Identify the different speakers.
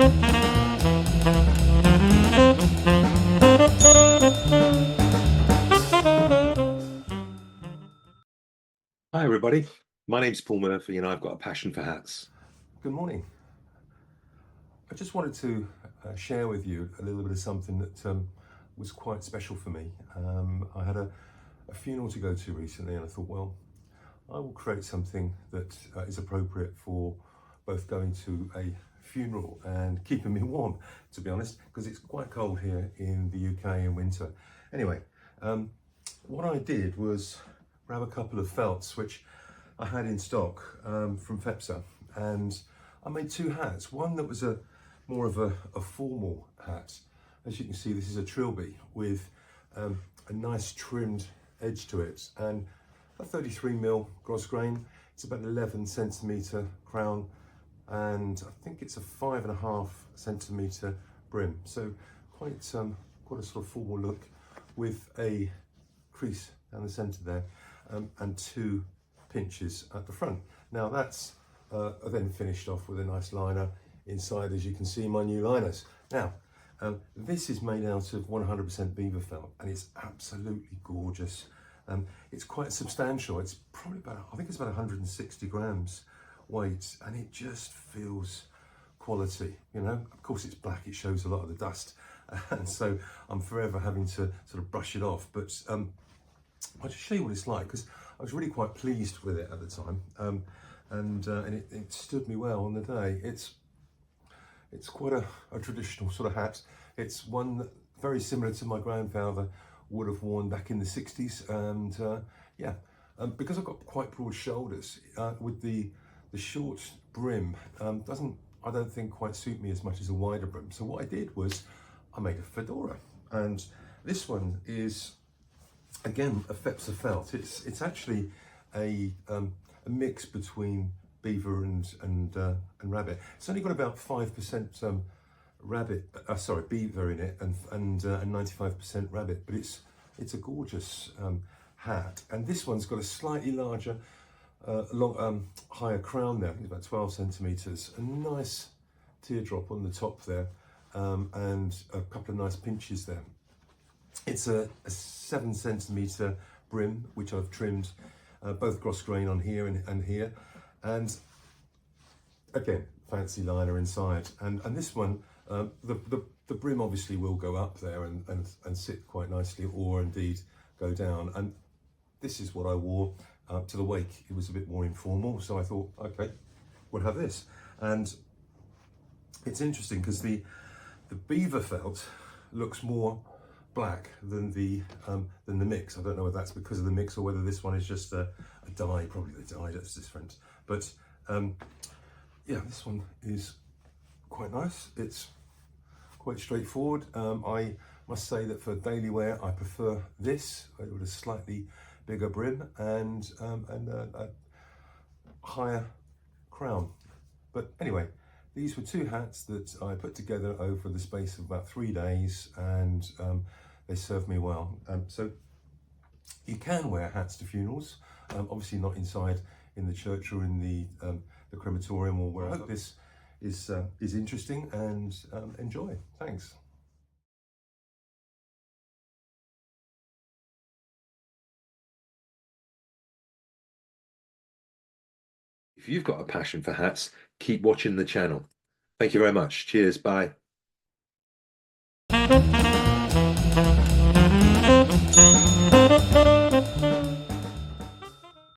Speaker 1: Hi everybody, my name's Paul Murphy and I've got a passion for hats.
Speaker 2: Good morning. I just wanted to share with you a little bit of something that was quite special for me. I had a funeral to go to recently, and I thought, well, I will create something that is appropriate for both going to a funeral and keeping me warm, to be honest, because it's quite cold here in the UK in winter. Anyway, what I did was grab a couple of felts which I had in stock from Fepsa, and I made two hats. One that was more of a formal hat. As you can see, this is a Trilby with a nice trimmed edge to it, and a 33mm gross grain. It's about 11 centimetre crown, and I think it's a 5.5 centimetre brim. So quite a sort of formal look, with a crease down the centre there, and two pinches at the front. Now that's then finished off with a nice liner inside, as you can see, my new liners. Now, this is made out of 100% Beaver felt, and it's absolutely gorgeous. It's quite substantial. It's probably about, I think it's about 160 grams weight, and it just feels quality, you know. Of course it's black, it shows a lot of the dust, and so I'm forever having to sort of brush it off, but I'll just show you what it's like, because I was really quite pleased with it at the time, and it stood me well on the day. It's quite a traditional sort of hat. It's one that very similar to my grandfather would have worn back in the 60s, and yeah, because I've got quite broad shoulders, with the short brim, I don't think quite suit me as much as a wider brim. So what I did was I made a fedora, and this one is again a Fepsa felt. It's actually a mix between Beaver and rabbit. It's only got about 5% Beaver in it, and 95% rabbit, but it's a gorgeous hat. And this one's got a slightly larger, higher crown there. It's about 12 centimeters. A nice teardrop on the top there, and a couple of nice pinches there. It's a 7 centimeter brim, which I've trimmed both gross grain on here and here, and again fancy liner inside. And this one, the brim obviously will go up there and sit quite nicely, or indeed go down. And this is what I wore to the wake. It was a bit more informal, so I thought, okay, we'll have this. And it's interesting because the Beaver felt looks more black than the mix. I don't know whether that's because of the mix or whether this one is just a dye. Probably the dye that's different. But yeah, this one is quite nice. It's quite straightforward. I must say that for daily wear, I prefer this with a slightly bigger brim and a higher crown. But anyway, these were two hats that I put together over the space of about 3 days, and they served me well. So you can wear hats to funerals, obviously not inside in the church or in the crematorium or where. I hope this is interesting, and enjoy. Thanks.
Speaker 1: If you've got a passion for hats, keep watching the channel. Thank you very much. Cheers. Bye.